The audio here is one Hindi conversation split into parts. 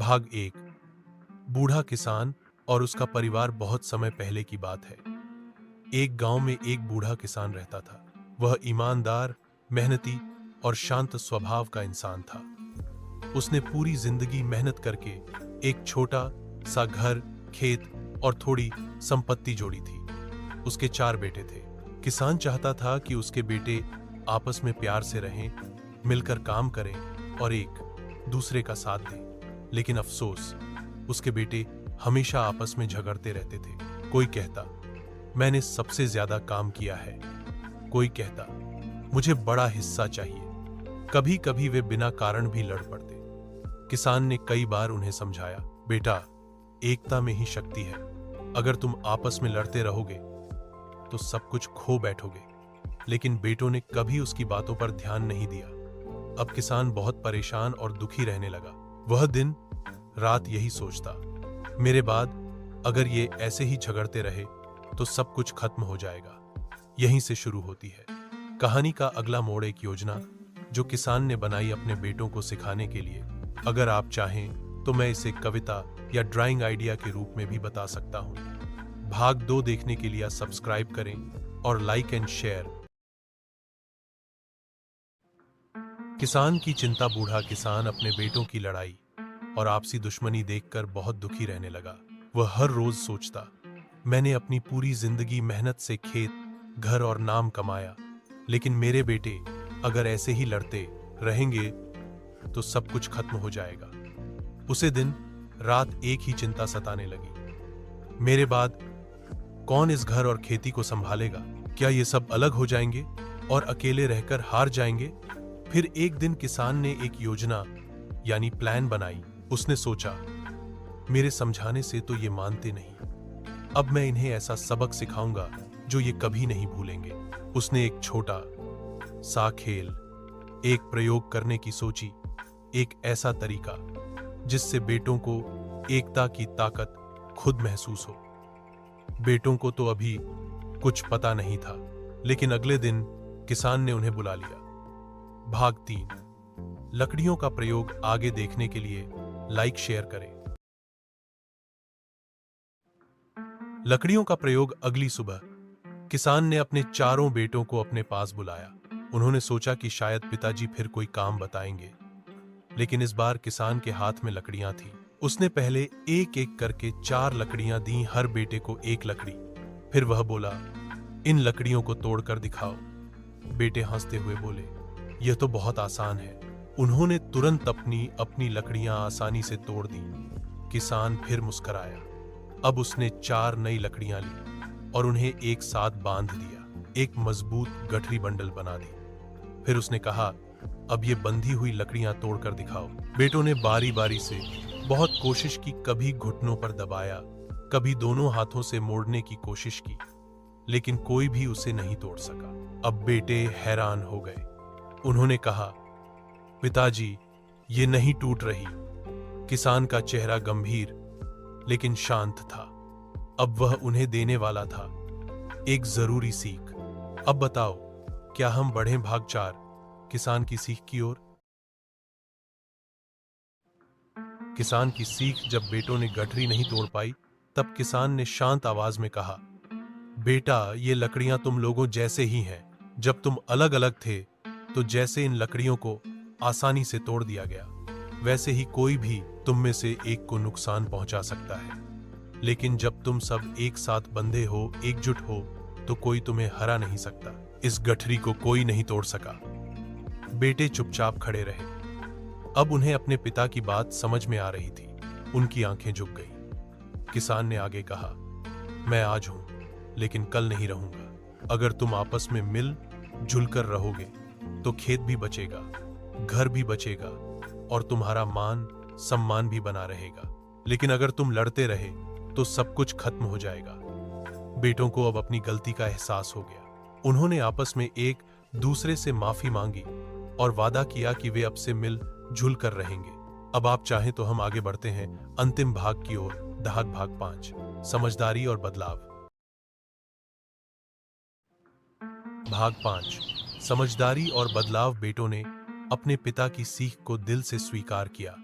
भाग एक। बूढ़ा किसान और उसका परिवार। बहुत समय पहले की बात है। एक गांव में एक बूढ़ा किसान रहता था। वह ईमानदार, मेहनती और शांत स्वभाव का इंसान था। उसने पूरी जिंदगी मेहनत करके एक छोटा सा घर, खेत और थोड़ी संपत्ति जोड़ी थी। उसके 4 बेटे थे। किसान चाहता था कि उसके बेटे आपस में प्यार से रहें, मिलकर काम करें और एक दूसरे का साथ दें। लेकिन अफसोस, उसके बेटे हमेशा आपस में झगड़ते रहते थे। कोई कहता, मैंने सबसे ज्यादा काम किया है। कोई कहता, मुझे बड़ा हिस्सा चाहिए। कभी कभी वे बिना कारण भी लड़ पड़ते। किसान ने कई बार उन्हें समझाया, बेटा, एकता में ही शक्ति है। अगर तुम आपस में लड़ते रहोगे तो सब कुछ खो बैठोगे। लेकिन बेटों ने कभी उसकी बातों पर ध्यान नहीं दिया। अब किसान बहुत परेशान और दुखी रहने लगा। वह दिन रात यही सोचता, मेरे बाद अगर ये ऐसे ही झगड़ते रहे तो सब कुछ खत्म हो जाएगा। यहीं से शुरू होती है कहानी का अगला मोड़। एक योजना जो किसान ने बनाई अपने बेटों को सिखाने के लिए। अगर आप चाहें तो मैं इसे कविता या ड्राइंग आइडिया के रूप में भी बता सकता हूं। भाग 2 देखने के लिए सब्सक्राइब करें और लाइक एंड शेयर। किसान की चिंता। बूढ़ा किसान अपने बेटों की लड़ाई और आपसी दुश्मनी देखकर बहुत दुखी रहने लगा। वह हर रोज सोचता, मैंने अपनी पूरी जिंदगी मेहनत से खेत, घर और नाम कमाया, लेकिन मेरे बेटे अगर ऐसे ही लड़ते रहेंगे तो सब कुछ खत्म हो जाएगा। उसे दिन रात एक ही चिंता सताने लगी, मेरे बाद कौन इस घर और खेती को संभालेगा? क्या ये सब अलग हो जाएंगे और अकेले रहकर हार जाएंगे? फिर एक दिन किसान ने एक योजना यानी प्लान बनाई। उसने सोचा, मेरे समझाने से तो ये मानते नहीं, अब मैं इन्हें ऐसा सबक सिखाऊंगा जो ये कभी नहीं भूलेंगे। उसने एक छोटा सा खेल, एक प्रयोग करने की सोची, एक ऐसा तरीका जिससे बेटों को एकता की ताकत खुद महसूस हो। बेटों को तो अभी कुछ पता नहीं था, लेकिन अगले दिन किसान ने उन्हें बुला लिया। भाग 3, लकड़ियों का प्रयोग। आगे देखने के लिए लाइक शेयर करें। लकड़ियों का प्रयोग। अगली सुबह किसान ने अपने चारों बेटों को अपने पास बुलाया। उन्होंने सोचा कि शायद पिताजी फिर कोई काम बताएंगे, लेकिन इस बार किसान के हाथ में लकड़ियां थीं। उसने पहले एक एक करके 4 लकड़ियां दी, हर बेटे को एक लकड़ी। फिर वह बोला, इन लकड़ियों को तोड़कर दिखाओ। बेटे हंसते हुए बोले, यह तो बहुत आसान है। उन्होंने तुरंत अपनी अपनी लकड़ियां आसानी से तोड़ दी। किसान फिर मुस्कुराया। अब उसने 4 नई लकड़ियां ली और उन्हें एक साथ बांध दिया, एक मजबूत गठरी बंडल बना दी। फिर उसने कहा, अब ये बंधी हुई लकड़ियां तोड़कर दिखाओ। बेटों ने बारी बारी से बहुत कोशिश की, कभी घुटनों पर दबाया, कभी दोनों हाथों से मोड़ने की कोशिश की, लेकिन कोई भी उसे नहीं तोड़ सका। अब बेटे हैरान हो गए। उन्होंने कहा, पिताजी, ये नहीं टूट रही। किसान का चेहरा गंभीर लेकिन शांत था। अब वह उन्हें देने वाला था एक जरूरी सीख। अब बताओ, क्या हम बढ़ें? भाग 4, किसान की सीख की ओर। किसान की सीख। जब बेटों ने गठरी नहीं तोड़ पाई, तब किसान ने शांत आवाज में कहा, बेटा, ये लकड़ियां तुम लोगों जैसे ही हैं। जब तुम अलग अलग थे तो जैसे इन लकड़ियों को आसानी से तोड़ दिया गया, वैसे ही कोई भी तुम में से एक को नुकसान पहुंचा सकता है। लेकिन जब तुम सब एक साथ बंधे हो, एकजुट हो, तो कोई तुम्हें हरा नहीं सकता। इस गठरी को कोई नहीं तोड़ सका। बेटे चुपचाप खड़े रहे। अब उन्हें अपने पिता की बात समझ में आ रही थी। उनकी आंखें झुक गईं। किसान ने आगे कहा, मैं आज हूं, लेकिन कल नहीं रहूंगा। अगर तुम आपस में मिल जुलकर रहोगे तो खेत भी बचेगा, घर भी बचेगा और तुम्हारा मान सम्मान भी बना रहेगा। लेकिन अगर तुम लड़ते रहे तो सब कुछ खत्म हो जाएगा। बेटों को अब अपनी गलती का एहसास हो गया। उन्होंने आपस में एक दूसरे से माफी मांगी और वादा किया कि वे अब से मिल जुल कर रहेंगे। अब आप चाहें तो हम आगे बढ़ते हैं अंतिम भाग की ओर। भाग 5, समझदारी और बदलाव। भाग 5, समझदारी और बदलाव। बेटों ने अपने पिता की सीख को दिल से स्वीकार किया।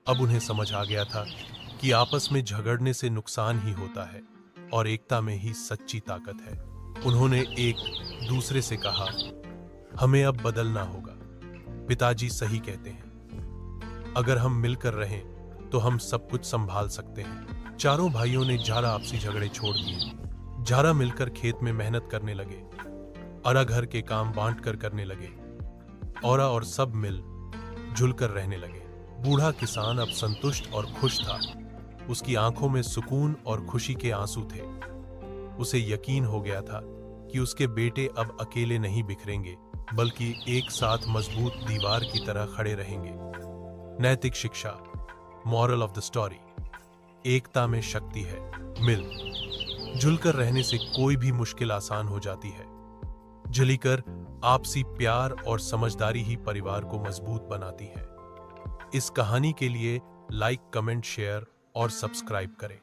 अब उन्हें समझ आ गया था कि आपस में झगड़ने से नुकसान ही होता है और एकता में ही सच्ची ताकत है। उन्होंने एक दूसरे से कहा, हमें अब बदलना होगा। पिताजी सही कहते हैं, अगर हम मिलकर रहें तो हम सब कुछ संभाल सकते हैं। चारों भाइयों ने झारा आपसी झगड़े छोड़ दिए। झारा मिलकर खेत में मेहनत करने लगे, अरा घर के काम बांटकर करने लगे, औरा और सब मिल जुलकर रहने लगे। बूढ़ा किसान अब संतुष्ट और खुश था। उसकी आंखों में सुकून और खुशी के आंसू थे। उसे यकीन हो गया था कि उसके बेटे अब अकेले नहीं बिखरेंगे, बल्कि एक साथ मजबूत दीवार की तरह खड़े रहेंगे। नैतिक शिक्षा, मॉरल ऑफ द स्टोरी, एकता में शक्ति है। मिल जुलकर रहने से कोई भी मुश्किल आसान हो जाती है। जलीकर आपसी प्यार और समझदारी ही परिवार को मजबूत बनाती है। इस कहानी के लिए लाइक, कमेंट, शेयर और सब्सक्राइब करें।